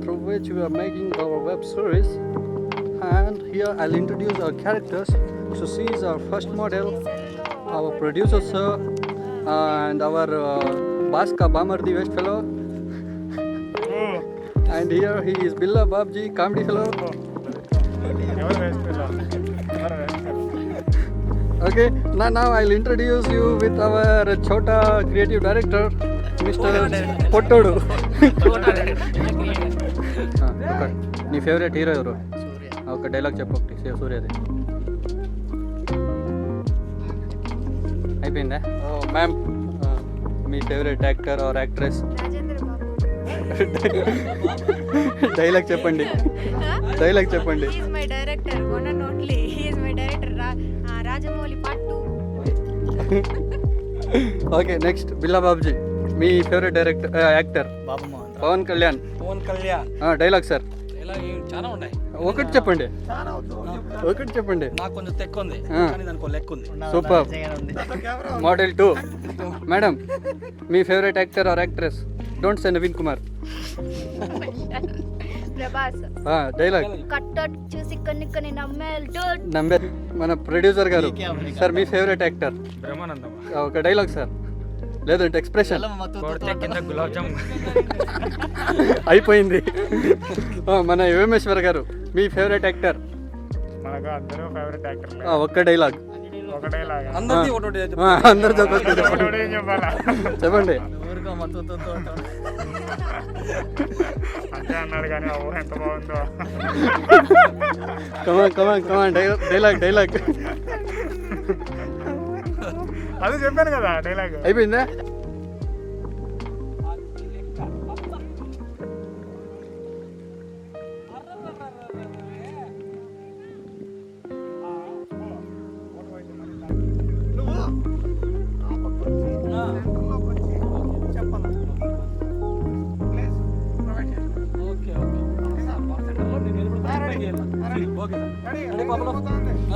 through which we are making our web series. And here I'll introduce our characters. So she is our first model, our producer sir, and our Baska Bamardi West fellow. And here he is Billa Babji, comedy fellow. Okay, now I'll introduce you with our Chota creative director, Mr. Pottodu. నీ favourite hero ఎవరు? ఒక dialogue చెప్పు ఒకటి సూర్యది. అయిపోయిందా? Ma'am me favourite actor or actress? Dialogue చెప్పండి. Dialogue చెప్పండి. He is my director, one and only. He is my director, Rajamouli Part 2. Okay, next Billa Babuji, మీ favourite director actor? Pawan Kalyan. Dialogue sir? చాలా ఉన్నాయి, ఒకటి చెప్పండి. ఒకటి చెప్పండి. నాకు కొంచెం తెక్కు ఉంది, దానికి లెక్క ఉంది. సూపర్. మోడల్ 2 మేడం, మీ favourite actor or actress? Don't say Naveen Kumar. Prabhas. Dialogue? కట్టట్ చూసి కొన్ని నమ్మే మన ప్రొడ్యూసర్ గారు. సార్ మీ ఫేవరెట్ యాక్టర్? బ్రహ్మానందం. ఒక డైలాగ్ సార్, లేదంటే ఎక్స్ప్రెషన్. గులాబ్ జామ్. అయిపోయింది. మన యువమేశ్వర్ గారు, మీ ఫేవరెట్ యాక్టర్? మనకు అందరూ ఫేవరెట్ యాక్టర్. ఒక్క డైలాగ్. అందరూ చెప్పండి. అంతే అన్నాడు కానీ ఎంత బాగుందో. కమాన్ డైలాగ్. అదే చెప్పాను కదా డైలాగ్. అయిపోయిందా?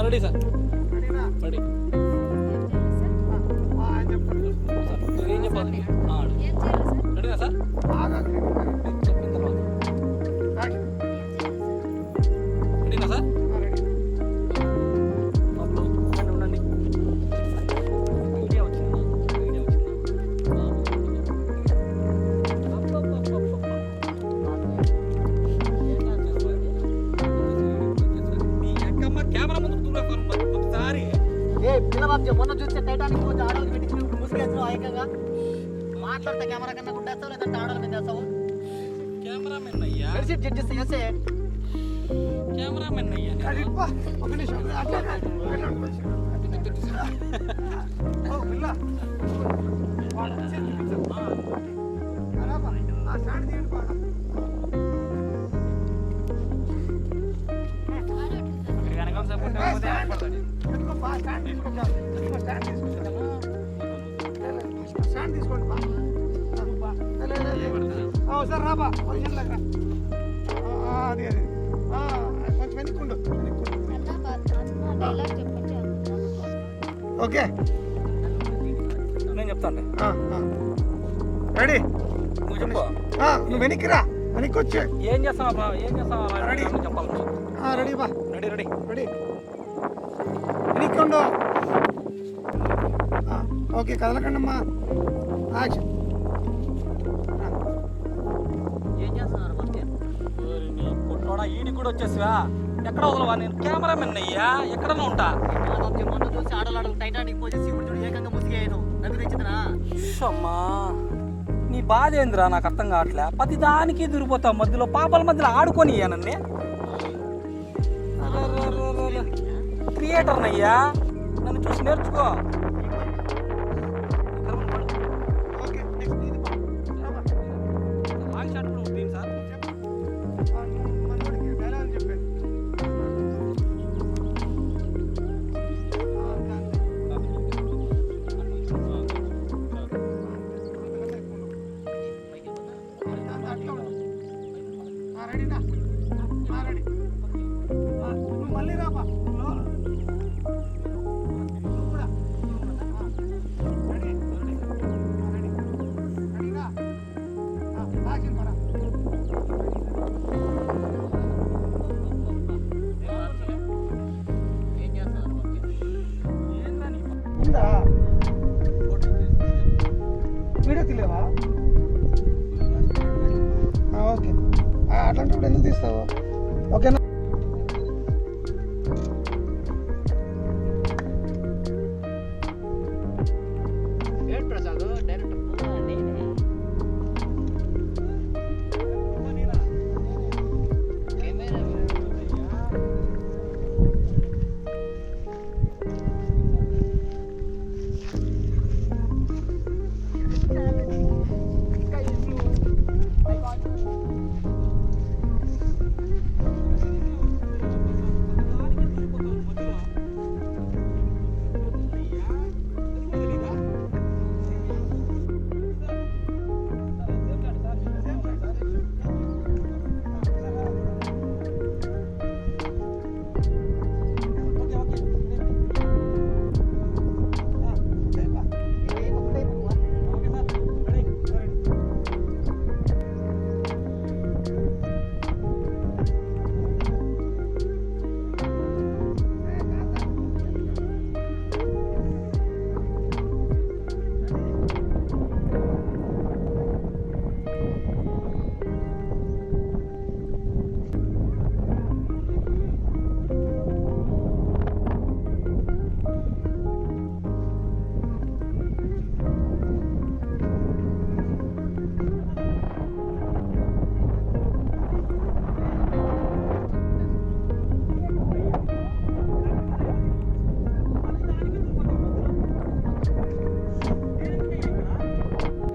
Ready sir? రెడీ. ఏం చెప్పాలి? రెడీనా సార్? చెప్పిన తర్వాత రెడీనా సార్? ఉండండి. ఐడియా వచ్చిందా? కెమెరా ముందు ఒకసారి పిల్లబాబు మొన్న చూస్తే టైటానిక్ రోజు ఆడవాళ్ళు పెట్టి ముసుగేస్తావు ఏకంగా మాట్లాడితే కెమెరా కన్నా గుడ్డేస్తావు లేదంటే ఆడవాళ్ళ మీద వేస్తావు. కెమెరామెన్ అయ్యా, జడ్జెస్ చేస్తే కెమెరామెన్ అయ్యా. సార్ రాబా కొంచెం వెనుక్కుండు. ఓకే నేను చెప్తాను. రెడీ? నువ్వు చెప్పు. నువ్వు వెనక్కిరా, వెనక్కి వచ్చే. ఏం చేస్తావా? రెడీ? చెప్పాలి. రెడీ బా. రెడీ. వెనక్కి ఉండు. ఓకే, కదలకండమ్మా. యాక్షన్. ఏం చేస్తున్నారు మనకి? కొట్టోడా ఈడికి కూడా వచ్చేసివా? ఎక్కడ వదలవా? నేను కెమెరామెన్ అయ్యా, ఎక్కడన్నా ఉంటా. పిల్లబాబు మొన్న చూసి ఆడవాళ్ళు టైటానిక్ పోసి శివుడు చూడు ఏకంగా ముసిగేయను నవ్వు తెచ్చిందినా. అమ్మా, నీ బాధ ఏందిరా? నాకు అర్థం కావట్లే. ప్రతి దానికి దూరిపోతావు, మధ్యలో పాపల మధ్యలో ఆడుకొని నన్ను. క్రియేటర్ అయ్యా, నన్ను చూసి నేర్చుకో. లాంగ్ షాట్ కూడా ఉంటుంది సార్. మళ్ళీ రాబా. చేస్తావు ఓకేనా? ఏంటి ప్రసాద్ డైరెక్టర్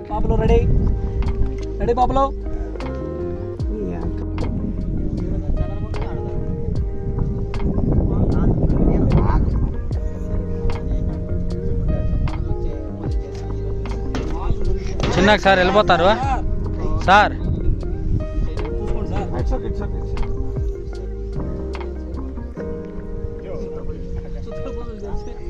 పాపలు రెడీ రెడీ పాపలు. చిన్నకి సార్ వెళ్ళిపోతారు సార్. చూసుకోండి సార్.